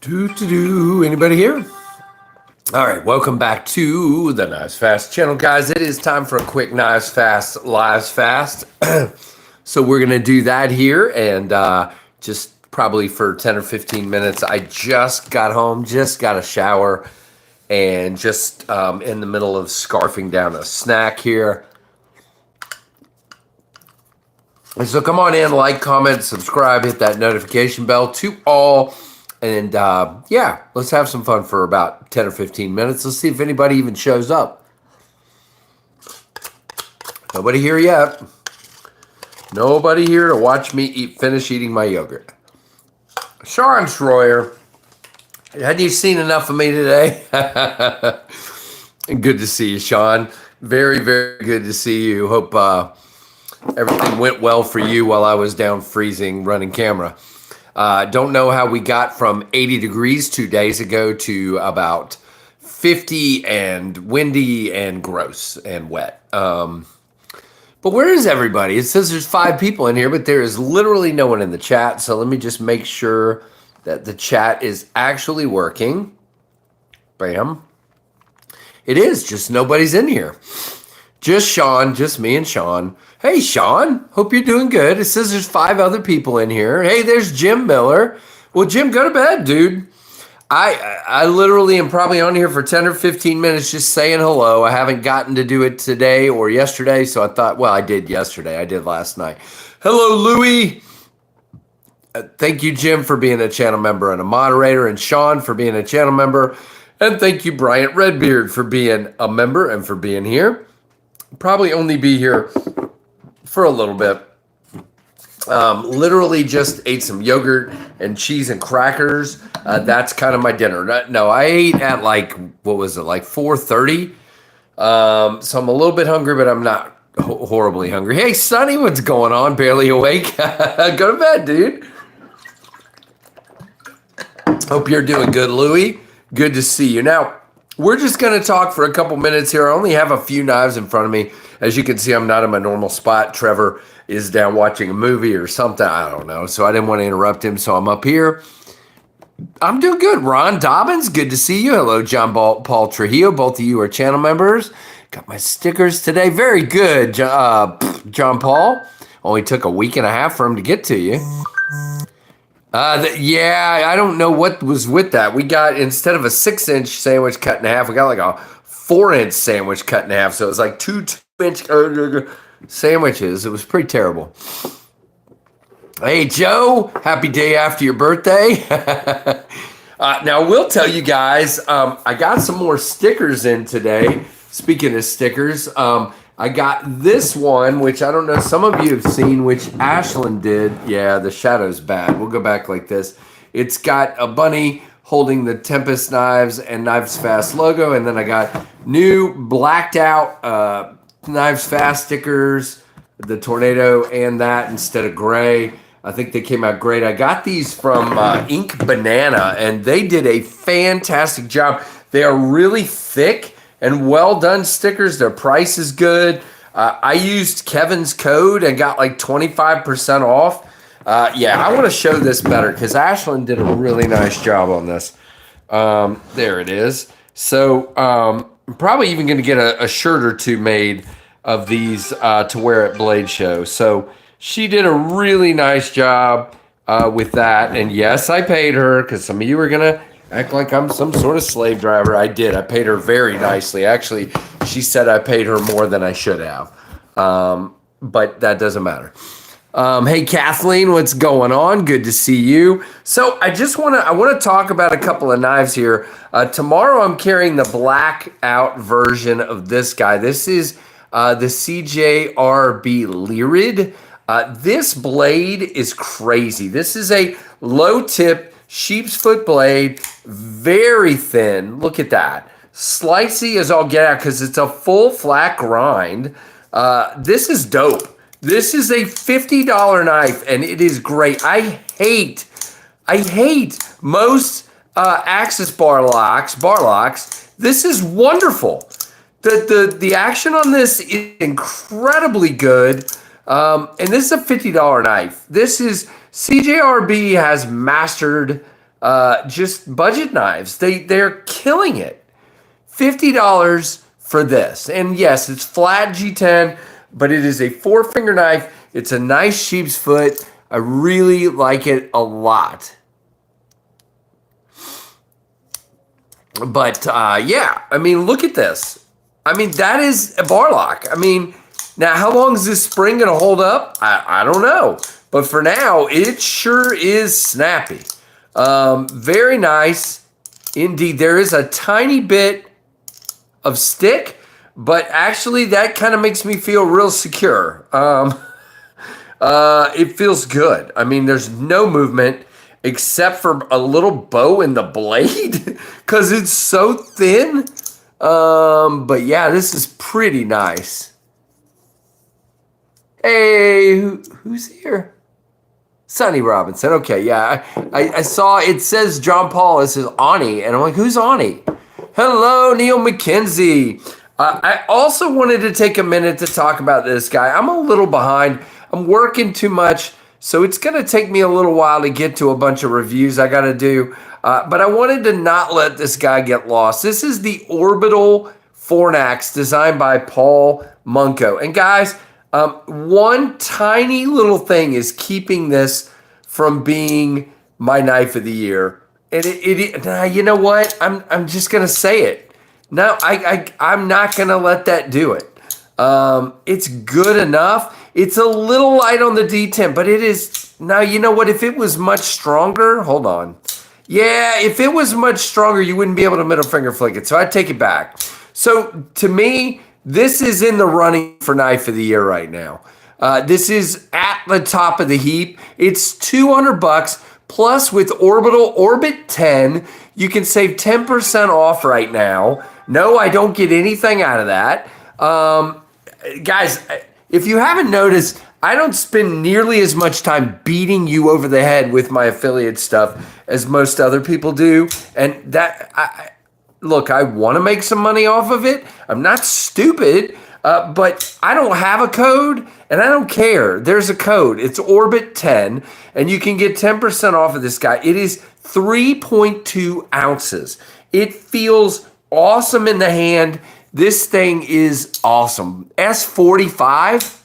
Anybody here? All right, welcome back to the KnivesFAST channel, guys. It is time for a quick KnivesFAST LivesFAST. So we're gonna do that here, and just probably for 10 or 15 minutes. I just got home, just got a shower, and just in the middle of scarfing down a snack here. And so come on in, like, comment, subscribe, hit that notification bell to all. And yeah, let's have some fun for about 10 or 15 minutes. Let's see if anybody even shows up. Nobody here yet. Nobody here to watch me finish eating my yogurt. Sean Schroyer, hadn't you seen enough of me today? Good to see you, Sean. Very, very good to see you. Hope everything went well for you while I was down freezing running camera. Don't know how we got from 80 degrees 2 days ago to about 50 and windy and gross and wet. But where is everybody? It says there's 5 people in here, but there is literally no one in the chat. So let me just make sure that the chat is actually working. Bam. It is, just nobody's in here. Just Sean, just me and Sean. Hey, Sean, hope you're doing good. It says there's 5 other people in here. Hey, there's Jim Miller. Well, Jim, go to bed, dude. I literally am probably on here for 10 or 15 minutes just saying hello. I haven't gotten to do it today or yesterday, so I thought, well, I did yesterday. I did last night. Hello, Louie. Thank you, Jim, for being a channel member and a moderator, and Sean for being a channel member. And thank you, Bryant Redbeard, for being a member and for being here. Probably only be here for a little bit. Literally just ate some yogurt and cheese and crackers. That's kind of my dinner. No, I ate at like, what was it, like 4:30? So I'm a little bit hungry, but I'm not horribly hungry. Hey, Sonny, what's going on? Barely awake. Go to bed, dude. Hope you're doing good, Louie. Good to see you. Now, we're just going to talk for a couple minutes here. I only have a few knives in front of me. As you can see, I'm not in my normal spot. Trevor is down watching a movie or something. I don't know. So I didn't want to interrupt him. So I'm up here. I'm doing good. Ron Dobbins, good to see you. Hello, John Paul Trujillo. Both of you are channel members. Got my stickers today. Very good, John Paul. Only took a week and a half for him to get to you. Yeah, I don't know what was with that. We got, instead of a 6-inch sandwich cut in half, we got like a 4-inch sandwich cut in half. So it was like 2 2-inch sandwiches. It was pretty terrible. Hey, Joe, happy day after your birthday. Now, we'll tell you guys, I got some more stickers in today. Speaking of stickers, I got this one, which I don't know, some of you have seen, which Ashlyn did. Yeah, the shadow's bad. We'll go back like this. It's got a bunny holding the Tempest Knives and KnivesFAST logo, and then I got new blacked out KnivesFAST stickers, the tornado and that instead of gray. I think they came out great. I got these from Ink Banana, and they did a fantastic job. They are really thick and well done stickers. Their price is good. I used Kevin's code and got like 25% off. Yeah, I want to show this better because Ashlyn did a really nice job on this. There it is. So I'm probably even going to get a shirt or two made of these to wear at Blade Show. So she did a really nice job with that. And yes, I paid her because some of you are going to act like I'm some sort of slave driver. I did. I paid her very nicely. Actually, she said I paid her more than I should have. But that doesn't matter. Hey, Kathleen, what's going on? Good to see you. So I want to talk about a couple of knives here. Tomorrow I'm carrying the black out version of this guy. This is the CJRB Lyrid. This blade is crazy. This is a low tip sheep's foot blade, very thin. Look at that. Slicey as all get out because it's a full flat grind. This is dope. This is a $50 knife, and it is great. I hate most Axis bar locks. This is wonderful. The action on this is incredibly good. And this is a $50 knife. This is CJRB has mastered just budget knives. They're killing it. $50 for this. And yes, it's flat G10, but it is a 4-finger knife. It's a nice sheep's foot. I really like it a lot. But yeah, I mean, look at this. I mean, that is a bar lock. I mean, now how long is this spring going to hold up? I don't know. But for now, it sure is snappy. Very nice. Indeed, there is a tiny bit of stick, but actually that kind of makes me feel real secure. It feels good. I mean, there's no movement except for a little bow in the blade because it's so thin. But yeah, this is pretty nice. Hey, who's here? Sonny Robinson. Okay, yeah. I saw it says John Paul. It says Ani. And I'm like, who's Ani? Hello, Neil McKenzie. I also wanted to take a minute to talk about this guy. I'm a little behind. I'm working too much. So it's going to take me a little while to get to a bunch of reviews I got to do. But I wanted to not let this guy get lost. This is the Orbital Fornax designed by Paul Munko. And guys, one tiny little thing is keeping this from being my knife of the year. And you know what? I'm just gonna say it. No, I'm not gonna let that do it. It's good enough. It's a little light on the D10, but it is. Now you know what? If it was much stronger, hold on. Yeah, if it was much stronger, you wouldn't be able to middle finger flick it. So I take it back. So to me, this is in the running for knife of the year right now. This is at the top of the heap. It's $200 plus with Orbital Orbit 10. You can save 10% off right now. No, I don't get anything out of that. Guys, if you haven't noticed, I don't spend nearly as much time beating you over the head with my affiliate stuff as most other people do. And that, look, I want to make some money off of it. I'm not stupid, but I don't have a code and I don't care. There's a code. It's Orbit 10 and you can get 10% off of this guy. It is 3.2 ounces. It feels awesome in the hand. This thing is awesome. S45,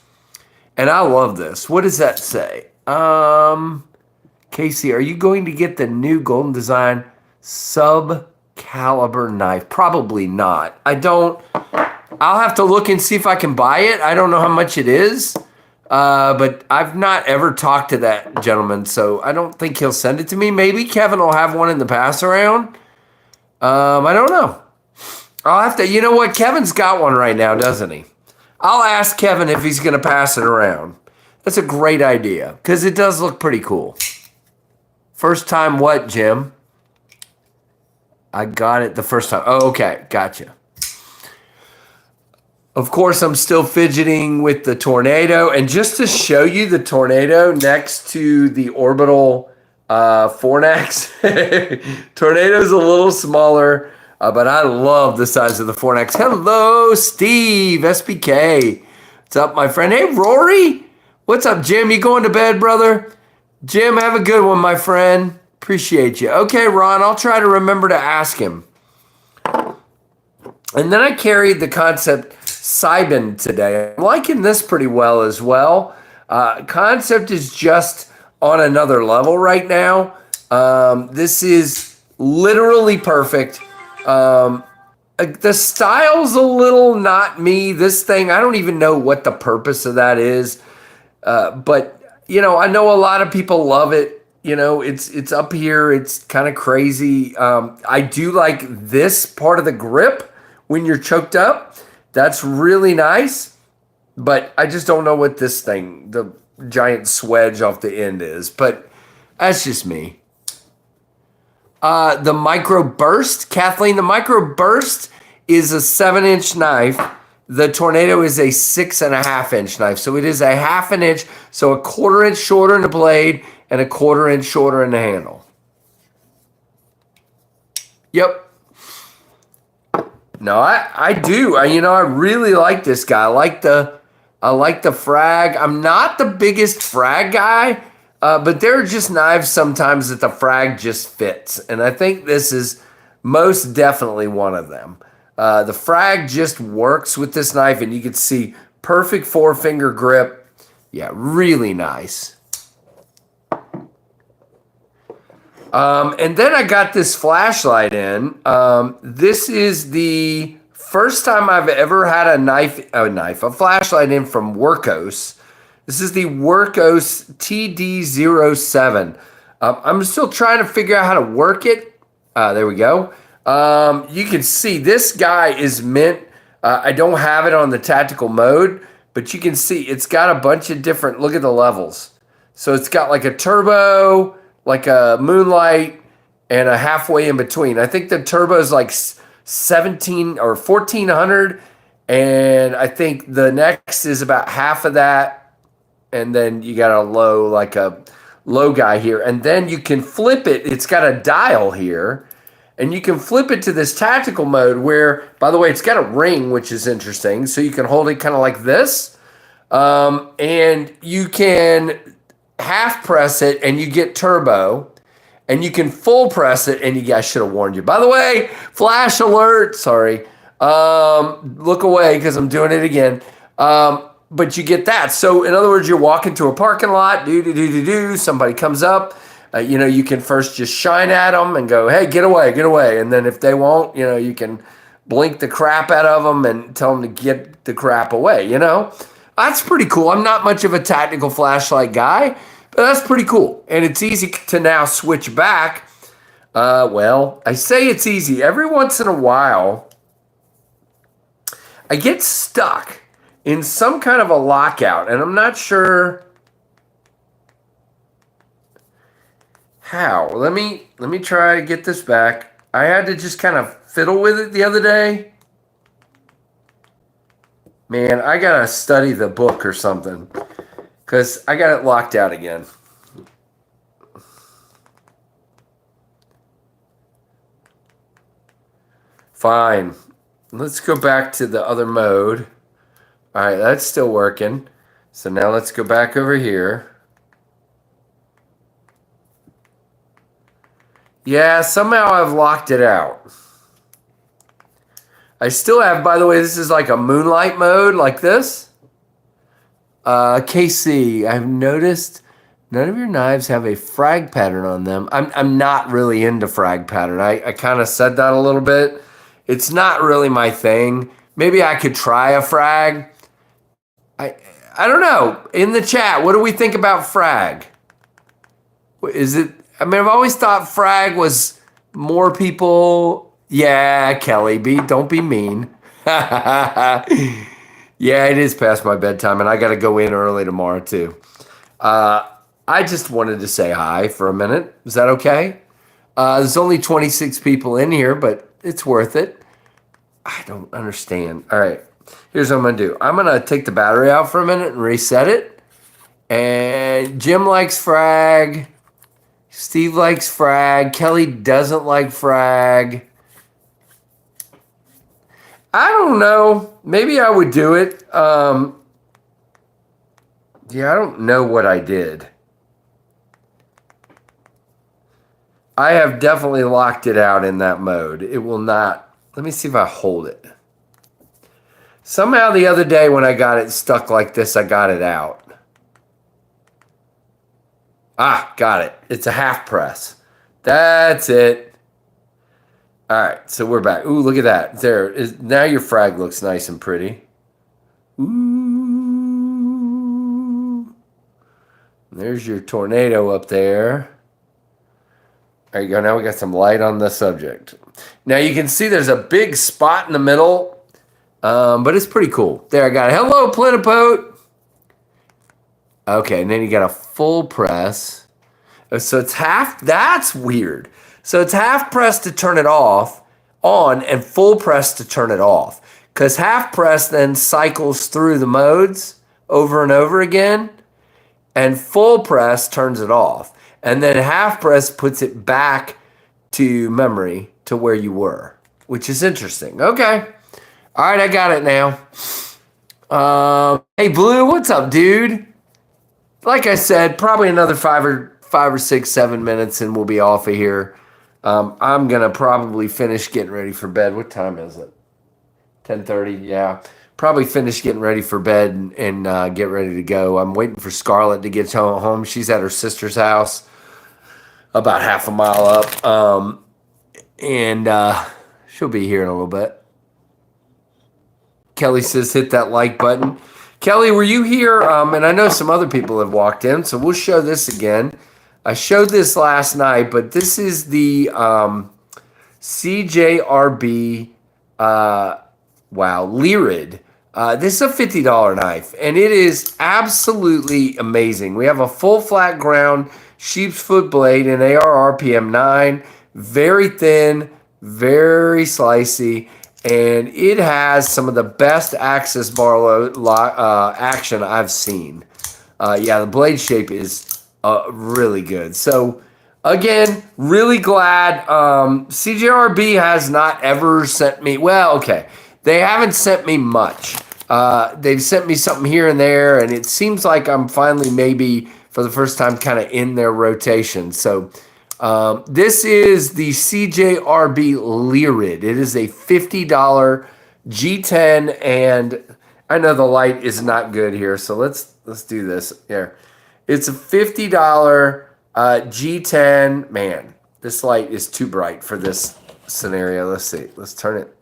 and I love this. What does that say? Casey, are you going to get the new Golden Design sub-caliber knife? Probably not. I'll have to look and see if I can buy it. I don't know how much it is, but I've not ever talked to that gentleman, so I don't think he'll send it to me. Maybe Kevin will have one in the pass around. I don't know. I'll have to, you know what? Kevin's got one right now, doesn't he? I'll ask Kevin if he's going to pass it around. That's a great idea because it does look pretty cool. First time what, Jim? I got it the first time. Oh, okay. Gotcha. Of course, I'm still fidgeting with the Tornado. And just to show you the Tornado next to the Orbital Fornax, Tornado's a little smaller. But I love the size of the Fornax. Hello, Steve, SBK. What's up, my friend? Hey, Rory. What's up, Jim? You going to bed, brother? Jim, have a good one, my friend. Appreciate you. Okay, Ron, I'll try to remember to ask him. And then I carried the Concept Sibin today. I'm liking this pretty well as well. Concept is just on another level right now. This is literally perfect. The style's a little not me. This thing, I don't even know what the purpose of that is. But, you know, I know a lot of people love it. You know, it's up here. It's kind of crazy. I do like this part of the grip when you're choked up. That's really nice. But I just don't know what this thing, the giant swedge off the end is. But that's just me. The Micro Burst, Kathleen, the Micro Burst is a 7-inch knife. The Tornado is a 6.5-inch knife. So it is a 1/2 inch, so a 1/4 inch shorter in the blade and a 1/4 inch shorter in the handle. Yep. No, I do. I really like this guy. I like the frag. I'm not the biggest frag guy. But there are just knives sometimes that the frag just fits. And I think this is most definitely one of them. The frag just works with this knife, and you can see perfect 4-finger grip. Yeah, really nice. And then I got this flashlight in. This is the first time I've ever had a flashlight in from Warras. This is the Warras TD07. I'm still trying to figure out how to work it. There we go. You can see this guy is mint. I don't have it on the tactical mode, but you can see it's got a bunch of different, look at the levels. So it's got like a turbo, like a moonlight, and a halfway in between. I think the turbo is like 17 or 1400, and I think the next is about half of that, and then you got a low, like a low guy here, and then you can flip it. It's got a dial here, and you can flip it to this tactical mode where, by the way, it's got a ring, which is interesting, so you can hold it kind of like this, and you can half press it and you get turbo, and you can full press it, and you guys should have warned you. By the way, flash alert, sorry. Look away because I'm doing it again. But you get that. So in other words, you're walking to a parking lot, somebody comes up, you can first just shine at them and go, hey, get away, get away. And then if they won't, you can blink the crap out of them and tell them to get the crap away, That's pretty cool. I'm not much of a tactical flashlight guy, but that's pretty cool. And it's easy to now switch back. Well, I say it's easy. Every once in a while, I get stuck in some kind of a lockout, and I'm not sure how. Let me try to get this back. I had to just kind of fiddle with it the other day. Man, I gotta study the book or something, because I got it locked out again. Fine. Let's go back to the other mode. All right, that's still working. So now let's go back over here. Yeah, somehow I've locked it out. I still have, by the way, this is like a moonlight mode like this. KC, I've noticed none of your knives have a frag pattern on them. I'm not really into frag pattern. I kind of said that a little bit. It's not really my thing. Maybe I could try a frag. I don't know. In the chat, what do we think about frag? Is it, I've always thought frag was more people. Yeah, Kelly, don't be mean. Yeah, it is past my bedtime, and I got to go in early tomorrow, too. I just wanted to say hi for a minute. Is that okay? There's only 26 people in here, but it's worth it. I don't understand. All right, here's what I'm going to do. I'm going to take the battery out for a minute and reset it. And Jim likes frag. Steve likes frag. Kelly doesn't like frag. I don't know. Maybe I would do it. Yeah, I don't know what I did. I have definitely locked it out in that mode. It will not. Let me see if I hold it. Somehow the other day when I got it stuck like this, I got it out. Ah, got it. It's a half press. That's it. All right, so we're back. Ooh, look at that. There is, now your frag looks nice and pretty. Ooh. There's your tornado up there. There you go. Now we got some light on the subject. Now you can see there's a big spot in the middle, but it's pretty cool. There, I got it. Hello, Plenipote. Okay, and then you got a full press. So it's half. That's weird. So it's half press to turn it off, on, and full press to turn it off. Because half press then cycles through the modes over and over again, and full press turns it off. And then half press puts it back to memory to where you were, which is interesting. Okay. All right, I got it now. Hey, Blue, what's up, dude? like I said, probably another 5 or 6, 7 minutes, and we'll be off of here. I'm gonna probably finish getting ready for bed. What time is it? 10:30. Yeah, probably finish getting ready for bed and get ready to go. I'm waiting for Scarlett to get home. She's at her sister's house, about half a mile up, and she'll be here in a little bit. Kelly says, hit that like button. Kelly, were you here? And I know some other people have walked in, so we'll show this again. I showed this last night, but this is the CJRB, Lyrid. This is a $50 knife, and it is absolutely amazing. We have a full flat ground sheep's foot blade in AR RPM 9, very thin, very slicey, and it has some of the best access bar action I've seen. The blade shape is really good. So again, really glad. CJRB has not ever sent me, they haven't sent me much. They've sent me something here and there, and it seems like I'm finally maybe for the first time kind of in their rotation. So this is the CJRB Lyrid. It is a $50 G10, and I know the light is not good here, so let's do this here. It's a $50 G10. Man, this light is too bright for this scenario. Let's see. Let's turn it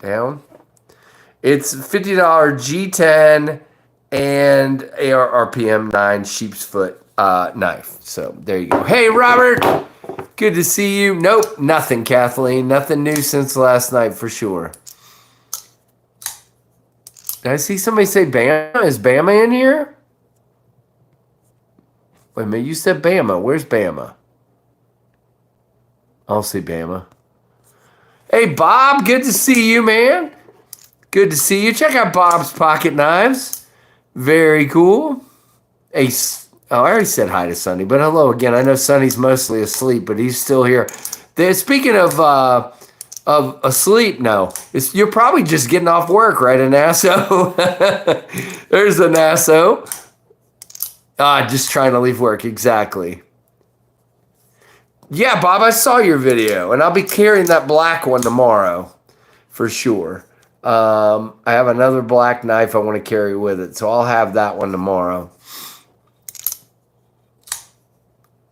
down. It's $50 G10 and AR RPM 9 sheep's foot knife. So there you go. Hey, Robert. Good to see you. Nope, nothing, Kathleen. Nothing new since last night for sure. Did I see somebody say Bama? Is Bama in here? Wait a minute. You said Bama. Where's Bama? I don't see Bama. Hey, Bob. Good to see you, man. Good to see you. Check out Bob's Pocket Knives. Very cool. Hey, I already said hi to Sonny, but hello again. I know Sonny's mostly asleep, but he's still here. Speaking of asleep, no, you're probably just getting off work, right, Anasso? There's Anasso. Just trying to leave work, exactly. Yeah, Bob, I saw your video, and I'll be carrying that black one tomorrow, for sure. I have another black knife I want to carry with it, so I'll have that one tomorrow.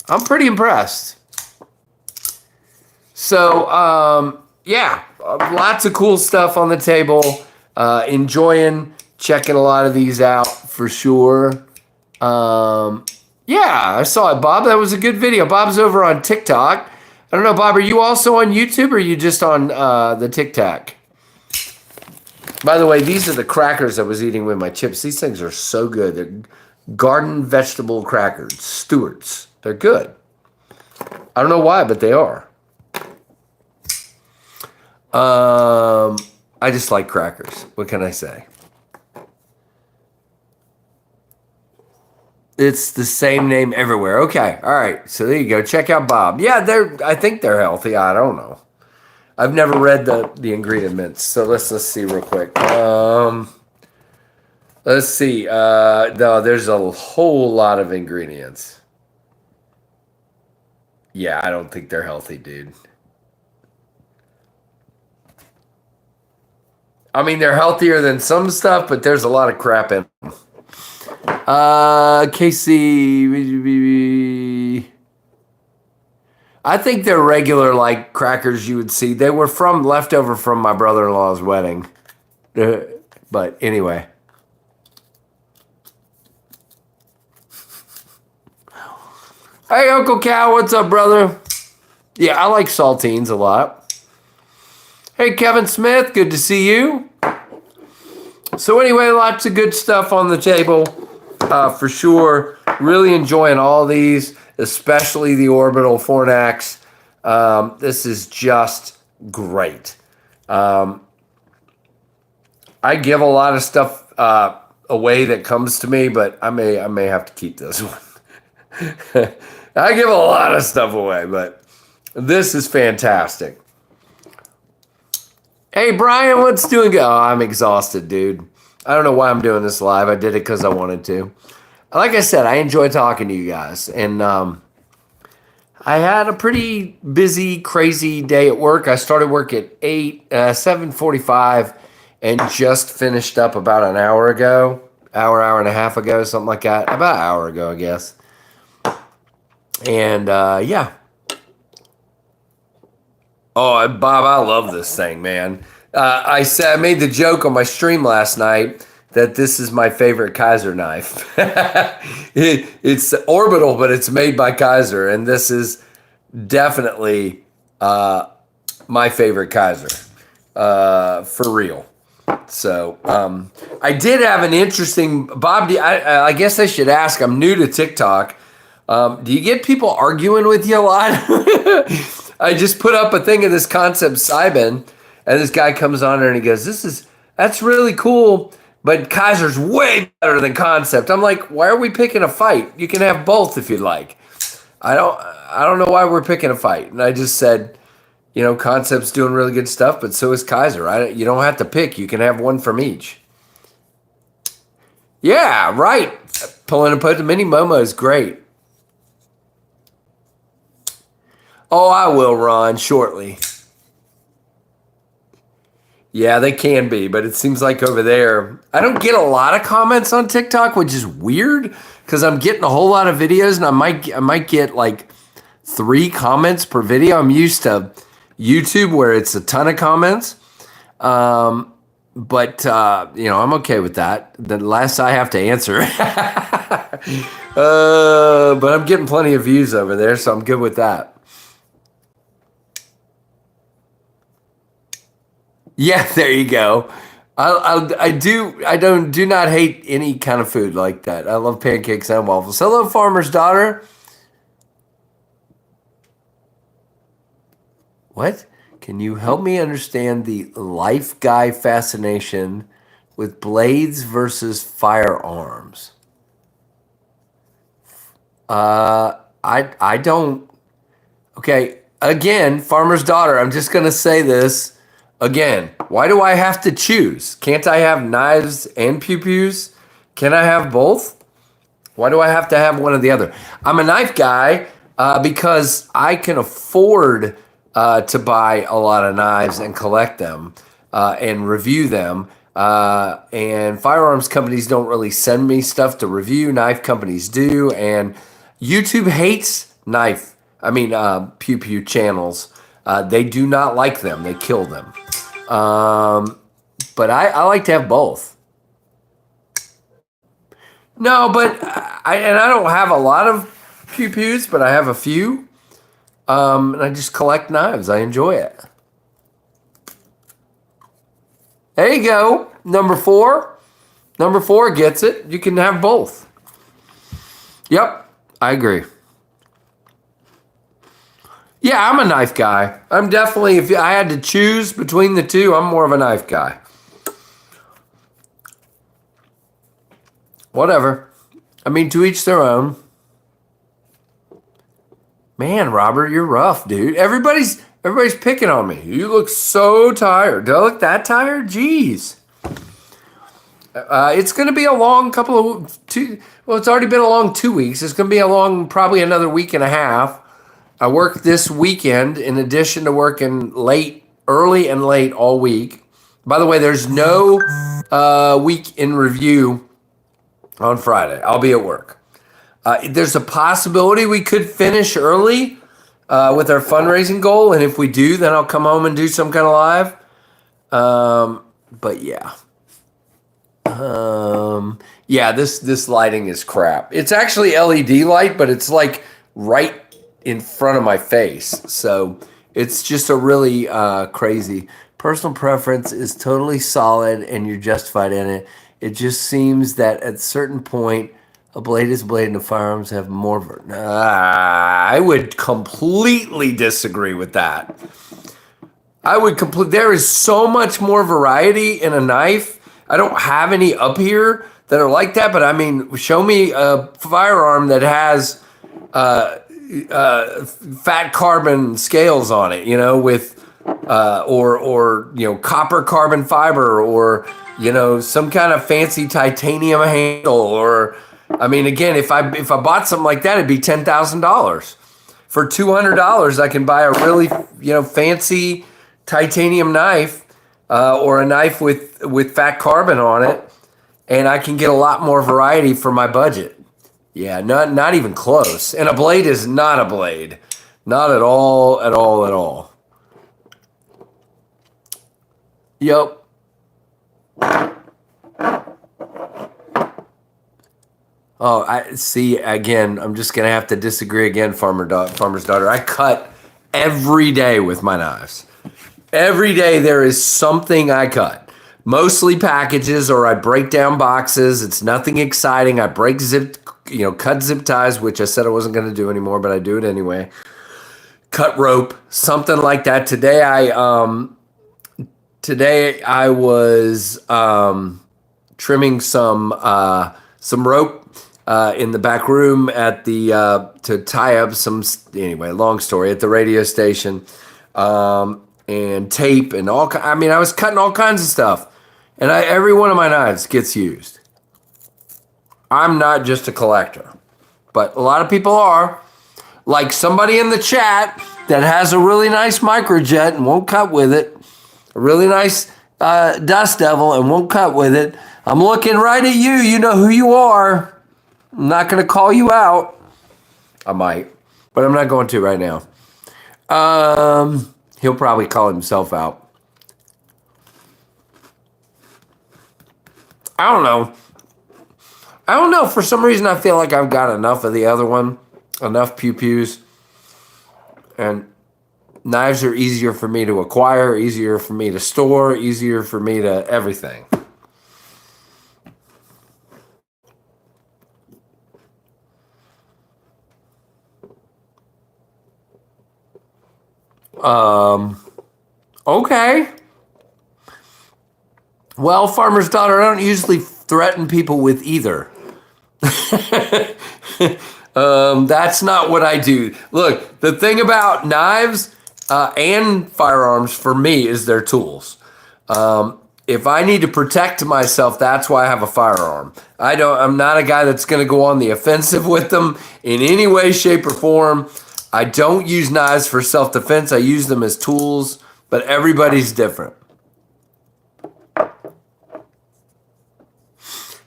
I'm pretty impressed. So, lots of cool stuff on the table. Enjoying checking a lot of these out for sure. I saw it, Bob. That was a good video. Bob's over on TikTok. I don't know, Bob, are you also on YouTube or are you just on the TikTok? By the way, these are the crackers I was eating with my chips. These things are so good. They're garden vegetable crackers, Stewart's. They're good. I don't know why, but they are. I just like crackers. What can I say? It's the same name everywhere. Okay, all right. So there you go. Check out Bob. Yeah, I think they're healthy. I don't know. I've never read the ingredients, so let's see real quick. Let's see. No, there's a whole lot of ingredients. Yeah, I don't think they're healthy, dude. I mean, they're healthier than some stuff, but there's a lot of crap in them. Casey, I think they're regular, like, crackers you would see. They were leftover from my brother-in-law's wedding. But anyway. Hey, Uncle Cal, what's up, brother? Yeah, I like saltines a lot. Hey, Kevin Smith, good to see you. So anyway, lots of good stuff on the table for sure. Really enjoying all these, especially the Orbital Fornax. This is just great. I give a lot of stuff away that comes to me, but I may have to keep this one. I give a lot of stuff away, but this is fantastic. Hey, Brian, what's doing? Oh, I'm exhausted, dude. I don't know why I'm doing this live. I did it because I wanted to. like I said, I enjoy talking to you guys, and I had a pretty busy, crazy day at work. I started work at 7:45, and just finished up about an hour ago, hour and a half ago, something like that. About an hour ago, I guess. And yeah. Oh, Bob, I love this thing, man. I said I made the joke on my stream last night that this is my favorite Kaiser knife. It's orbital, but it's made by Kaiser, and this is definitely my favorite Kaiser, for real. So I did have an interesting, Bob, I guess I should ask, I'm new to TikTok. Do you get people arguing with you a lot? I just put up a thing of this concept Simon, and this guy comes on there and he goes, that's really cool, but Kaiser's way better than concept. I'm like, why are we picking a fight? You can have both if you'd like. I don't know why we're picking a fight. And I just said, concept's doing really good stuff, but so is Kaiser. You don't have to pick. You can have one from each. Yeah, right. Pulling and put the mini Momo is great. Oh, I will, Ron, shortly. Yeah, they can be, but it seems like over there, I don't get a lot of comments on TikTok, which is weird because I'm getting a whole lot of videos, and I might get like 3 comments per video. I'm used to YouTube where it's a ton of comments, but I'm okay with that. The less I have to answer, but I'm getting plenty of views over there, so I'm good with that. Yeah, there you go. I do not hate any kind of food like that. I love pancakes and waffles. Hello, farmer's daughter. What? Can you help me understand the life guy fascination with blades versus firearms? I don't. Okay, again, farmer's daughter. I'm just gonna say this. Again, why do I have to choose? Can't I have knives and pew-pews? Can I have both? Why do I have to have one or the other? I'm a knife guy because I can afford to buy a lot of knives and collect them and review them. And firearms companies don't really send me stuff to review. Knife companies do. And YouTube hates pew-pew channels. They do not like them. They kill them. But I like to have both. No, but I don't have a lot of pew-pews, but I have a few. And I just collect knives. I enjoy it. There you go. Number 4. Number 4 gets it. You can have both. Yep, I agree. Yeah, I'm a knife guy. I'm definitely, if I had to choose between the two, I'm more of a knife guy. Whatever. I mean, to each their own. Man, Robert, you're rough, dude. Everybody's picking on me. You look so tired. Do I look that tired? Jeez. It's going to be a long it's already been a long 2 weeks. It's going to be a long, probably another week and a half. I work this weekend in addition to working early and late all week. By the way, there's no week in review on Friday. I'll be at work. There's a possibility we could finish early with our fundraising goal, and if we do, then I'll come home and do some kind of live. But yeah. This lighting is crap. It's actually LED light, but it's like right in front of my face. So it's just a really crazy. Personal preference is totally solid and you're justified in it. It just seems that at a certain point, a blade is a blade and the firearms have more. I would completely disagree with that. There is so much more variety in a knife. I don't have any up here that are like that, but I mean, show me a firearm that has fat carbon scales on it, with copper carbon fiber, or some kind of fancy titanium handle, or I mean, again, if I bought something like that, it'd be $10,000. For $200, I can buy a really fancy titanium knife, or a knife with fat carbon on it, and I can get a lot more variety for my budget. Yeah, not even close. And a blade is not a blade, not at all, at all, at all. Yep. Oh, I see. Again, I'm just gonna have to disagree again, farmer's daughter. I cut every day with my knives. Every day there is something I cut. Mostly packages, or I break down boxes. It's nothing exciting. I break cut zip ties, which I said I wasn't gonna do anymore, but I do it anyway. Cut rope, something like that. Today I was trimming some rope in the back room at the to tie up some, anyway, long story, at the radio station, and tape and all. I mean, I was cutting all kinds of stuff, and every one of my knives gets used. I'm not just a collector, but a lot of people are. Like somebody in the chat that has a really nice microjet and won't cut with it, a really nice Dust Devil and won't cut with it. I'm looking right at you. You know who you are. I'm not going to call you out. I might, but I'm not going to right now. He'll probably call himself out. I don't know. For some reason, I feel like I've got enough of the other one, enough pew-pews. And knives are easier for me to acquire, easier for me to store, easier for me to everything. Okay. Well, farmer's daughter, I don't usually threaten people with either. That's not what I do. Look, the thing about knives and firearms for me is they're tools. If I need to protect myself, that's why I have a firearm. I'm not a guy that's going to go on the offensive with them in any way, shape, or form. I don't use knives for self-defense. I use them as tools, but everybody's different.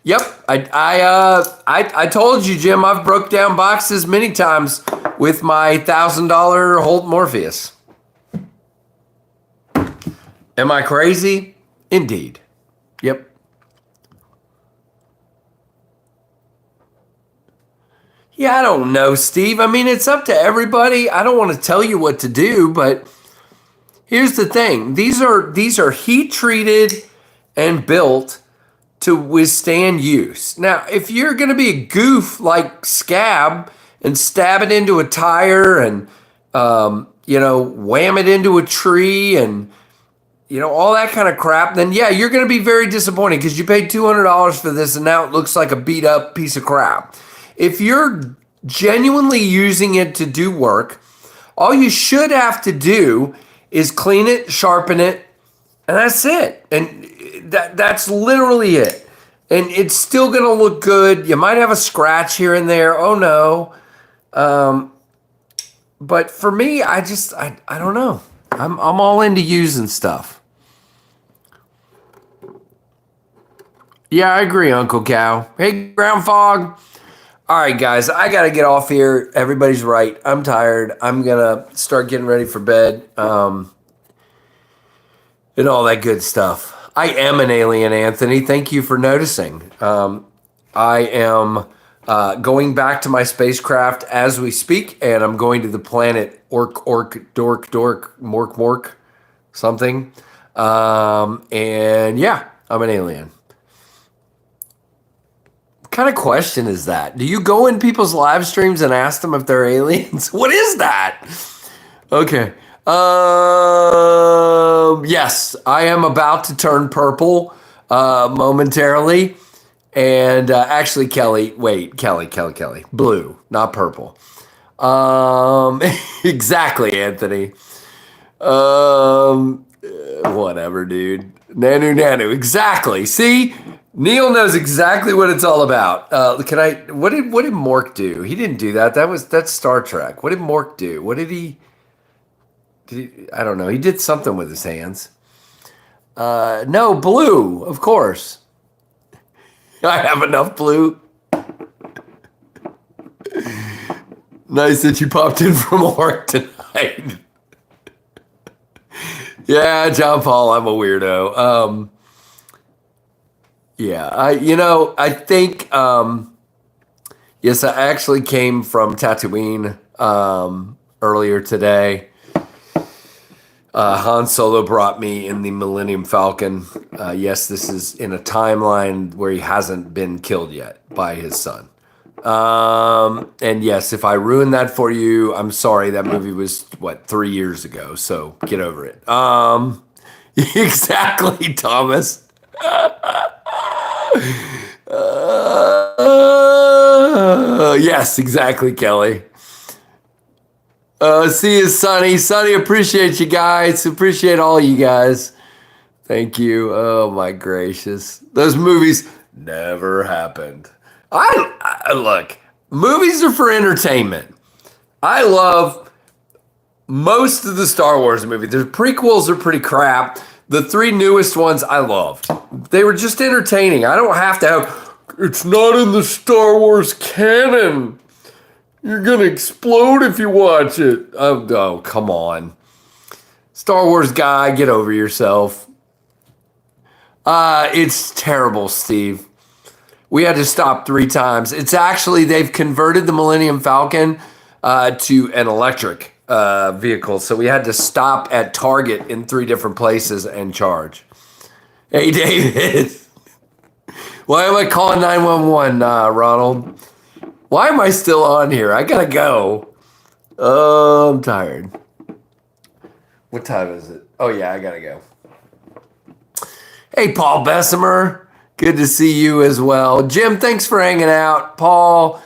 Yep, I told you, Jim, I've broke down boxes many times with my $1,000 Holt Morpheus. Am I crazy? Indeed. Yep. Yeah, I don't know, Steve. I mean, it's up to everybody. I don't want to tell you what to do, but here's the thing. These are heat treated and built to withstand use. Now, if you're going to be a goof like Scab and stab it into a tire and wham it into a tree and all that kind of crap, then yeah, you're going to be very disappointed because you paid $200 for this and now it looks like a beat up piece of crap. If you're genuinely using it to do work, all you should have to do is clean it, sharpen it, and that's it. And that's literally it. And it's still going to look good. You might have a scratch here and there. Oh no. But for me, I don't know. I'm all into using stuff. Yeah, I agree, Uncle Cow. Hey, Ground Fog. All right, guys, I got to get off here. Everybody's right. I'm tired. I'm going to start getting ready for bed, and all that good stuff. I am an alien, Anthony. Thank you for noticing. I am going back to my spacecraft as we speak, and I'm going to the planet Mork, something. And yeah, I'm an alien. What kind of question is that? Do you go in people's live streams and ask them if they're aliens? What is that? Okay. Yes, I am about to turn purple momentarily. And actually, Kelly, blue, not purple. Exactly, Anthony. Whatever, dude. Nanu. Exactly. See, Neil knows exactly what it's all about. What did Mork do? He didn't do that. That's Star Trek. What did Mork do? What did he? I don't know. He did something with his hands. No, blue, of course. I have enough blue. Nice that you popped in from work tonight. Yeah, John Paul, I'm a weirdo. Yeah, I think, yes, I actually came from Tatooine earlier today. Han Solo brought me in the Millennium Falcon. Yes, this is in a timeline where he hasn't been killed yet by his son. And yes, if I ruined that for you, I'm sorry. That movie was 3 years ago, so get over it. Exactly, Thomas. Yes, exactly, Kelly. See you, Sonny. Sonny, appreciate you guys. Appreciate all you guys. Thank you. Oh my gracious, those movies never happened. I look, movies are for entertainment. I love most of the Star Wars movies. The prequels are pretty crap. The 3 newest ones I loved. They were just entertaining. I don't have to have, it's not in the Star Wars canon. You're going to explode if you watch it. Oh, come on. Star Wars guy, get over yourself. It's terrible, Steve. We had to stop 3 times. It's actually, they've converted the Millennium Falcon to an electric vehicle. So we had to stop at Target in 3 different places and charge. Hey, David. Why am I calling 911, Ronald? Why am I still on here? I gotta go. Oh, I'm tired. What time is it? Oh, yeah, I gotta go. Hey, Paul Bessemer. Good to see you as well. Jim, thanks for hanging out. Paul,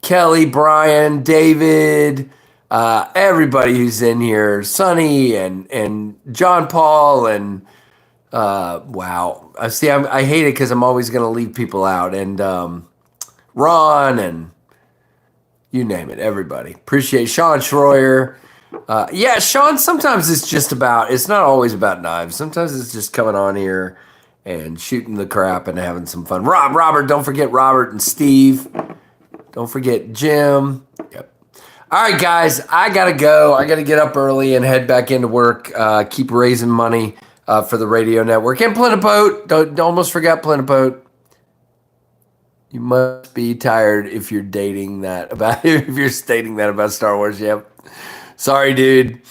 Kelly, Brian, David, everybody who's in here. Sonny and John Paul and wow. See, I hate it because I'm always going to leave people out. And Ron and you name it, everybody. Appreciate Sean Schroyer. Yeah, Sean, sometimes it's not always about knives. Sometimes it's just coming on here and shooting the crap and having some fun. Robert, don't forget Robert and Steve. Don't forget Jim. Yep. All right, guys, I got to go. I got to get up early and head back into work. Keep raising money for the radio network. And Plenipote, don't almost forget Plenipote. You must be tired if you're stating that about Star Wars. Yep. Sorry, dude.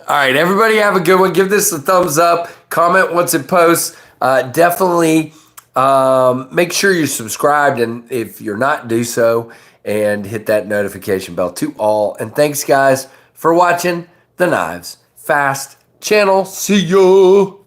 All right, everybody have a good one. Give this a thumbs up. Comment once it posts. Definitely make sure you're subscribed, and if you're not, do so, and hit that notification bell to all. And thanks, guys, for watching the Knives Fast channel. See ya.